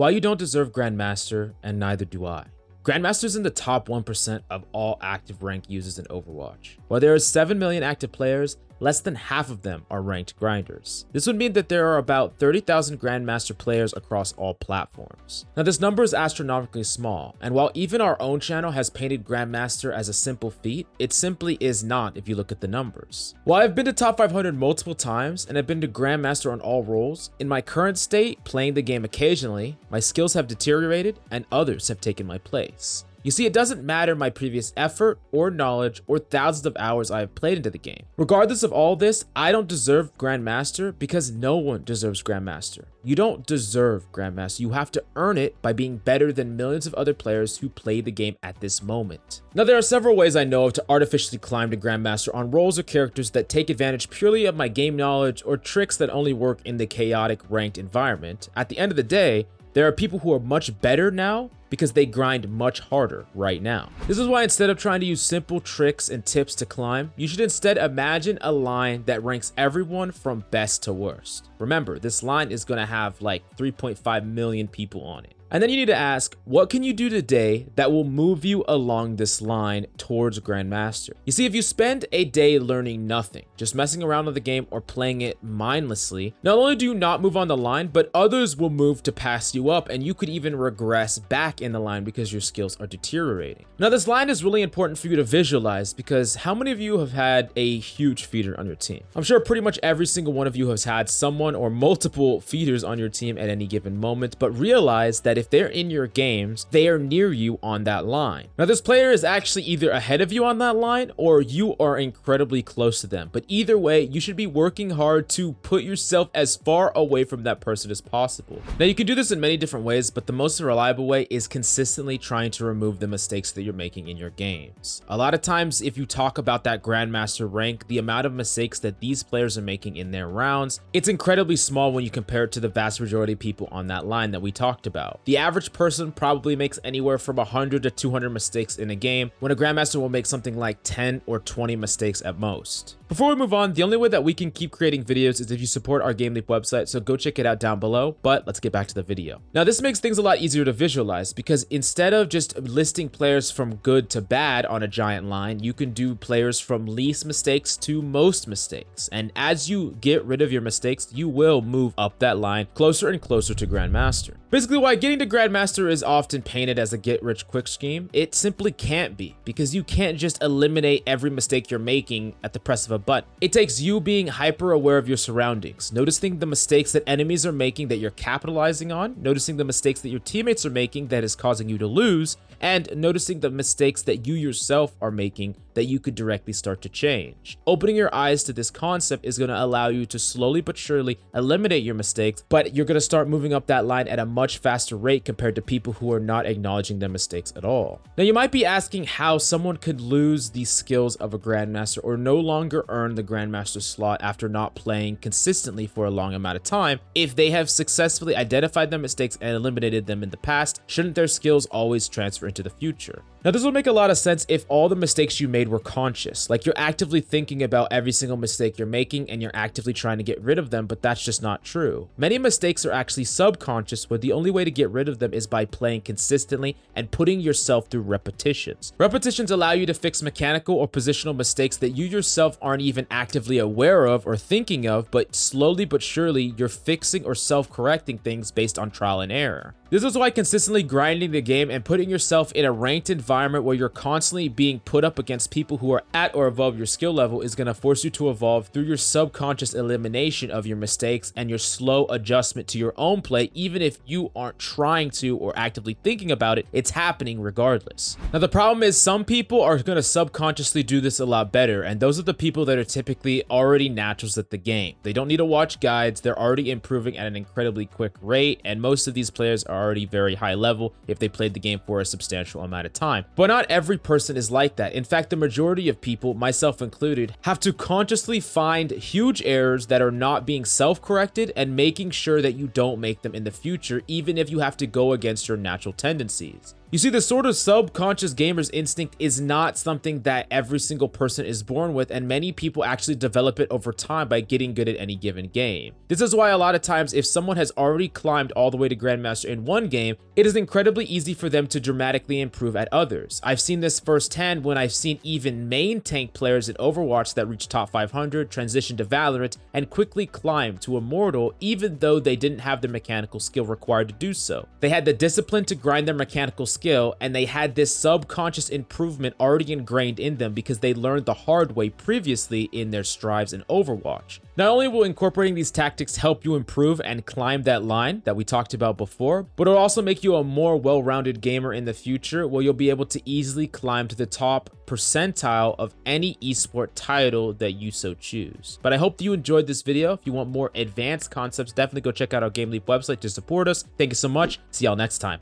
Why you don't deserve Grandmaster, and neither do I. Grandmaster's in the top 1% of all active rank users in Overwatch. While there are 7 million active players, less than half of them are ranked grinders. This would mean that there are about 30,000 Grandmaster players across all platforms. Now this number is astronomically small, and while even our own channel has painted Grandmaster as a simple feat, it simply is not if you look at the numbers. While I've been to top 500 multiple times and I've been to Grandmaster on all roles, in my current state, playing the game occasionally, my skills have deteriorated and others have taken my place. You see, it doesn't matter my previous effort or knowledge or thousands of hours I have played into the game. Regardless of all this, I don't deserve Grandmaster because no one deserves Grandmaster. You don't deserve Grandmaster. You have to earn it by being better than millions of other players who play the game at this moment. Now, there are several ways I know of to artificially climb to Grandmaster on roles or characters that take advantage purely of my game knowledge or tricks that only work in the chaotic ranked environment. At the end of the day, there are people who are much better now because they grind much harder right now. This is why instead of trying to use simple tricks and tips to climb, you should instead imagine a line that ranks everyone from best to worst. Remember, this line is gonna have like 3.5 million people on it. And then you need to ask, what can you do today that will move you along this line towards Grandmaster? You see, if you spend a day learning nothing, just messing around with the game or playing it mindlessly, not only do you not move on the line, but others will move to pass you up, and you could even regress back in the line because your skills are deteriorating. Now, this line is really important for you to visualize because how many of you have had a huge feeder on your team? I'm sure pretty much every single one of you has had someone or multiple feeders on your team at any given moment, but realize that if they're in your games, they are near you on that line. Now, this player is actually either ahead of you on that line or you are incredibly close to them. But either way, you should be working hard to put yourself as far away from that person as possible. Now, you can do this in many different ways, but the most reliable way is consistently trying to remove the mistakes that you're making in your games. A lot of times, if you talk about that Grandmaster rank, the amount of mistakes that these players are making in their rounds, it's incredibly small when you compare it to the vast majority of people on that line that we talked about. The average person probably makes anywhere from 100 to 200 mistakes in a game, when a Grandmaster will make something like 10 or 20 mistakes at most. Before we move on, the only way that we can keep creating videos is if you support our GameLeap website, so go check it out down below, but let's get back to the video. Now, this makes things a lot easier to visualize because instead of just listing players from good to bad on a giant line, you can do players from least mistakes to most mistakes. And as you get rid of your mistakes, you will move up that line closer and closer to Grandmaster. Basically, why getting to Grandmaster is often painted as a get-rich-quick scheme, it simply can't be, because you can't just eliminate every mistake you're making at the press of a button. It takes you being hyper aware of your surroundings, noticing the mistakes that enemies are making that you're capitalizing on, noticing the mistakes that your teammates are making that is causing you to lose, and noticing the mistakes that you yourself are making that you could directly start to change. Opening your eyes to this concept is going to allow you to slowly but surely eliminate your mistakes, but you're going to start moving up that line at a much faster rate compared to people who are not acknowledging their mistakes at all. Now, you might be asking how someone could lose the skills of a Grandmaster or no longer earn the Grandmaster slot after not playing consistently for a long amount of time. If they have successfully identified their mistakes and eliminated them in the past, shouldn't their skills always transfer into the future? Now, this would make a lot of sense if all the mistakes you made were conscious, like you're actively thinking about every single mistake you're making and you're actively trying to get rid of them, but that's just not true. Many mistakes are actually subconscious, where the only way to get rid of them is by playing consistently and putting yourself through repetitions. Repetitions allow you to fix mechanical or positional mistakes that you yourself aren't even actively aware of or thinking of, but slowly but surely you're fixing or self-correcting things based on trial and error. This is why consistently grinding the game and putting yourself in a ranked environment where you're constantly being put up against people who are at or above your skill level is going to force you to evolve through your subconscious elimination of your mistakes and your slow adjustment to your own play. Even if you aren't trying to or actively thinking about it, it's happening regardless. Now, the problem is some people are going to subconsciously do this a lot better, and those are the people that are typically already naturals at the game. They don't need to watch guides, they're already improving at an incredibly quick rate, and most of these players are already very high level if they played the game for a substantial amount of time. But not every person is like that. In fact, the majority of people, myself included, have to consciously find huge errors that are not being self-corrected and making sure that you don't make them in the future, even if you have to go against your natural tendencies. You see, the sort of subconscious gamer's instinct is not something that every single person is born with, and many people actually develop it over time by getting good at any given game. This is why a lot of times, if someone has already climbed all the way to Grandmaster in one game, it is incredibly easy for them to dramatically improve at others. I've seen this firsthand when I've seen even main tank players in Overwatch that reach top 500, transition to Valorant, and quickly climb to Immortal, even though they didn't have the mechanical skill required to do so. They had the discipline to grind their mechanical skill, and they had this subconscious improvement already ingrained in them because they learned the hard way previously in their strives in Overwatch. Not only will incorporating these tactics help you improve and climb that line that we talked about before, but it'll also make you a more well-rounded gamer in the future, where you'll be able to easily climb to the top percentile of any esport title that you so choose. But I hope you enjoyed this video. If you want more advanced concepts, definitely go check out our GameLeap website to support us. Thank you so much. See y'all next time.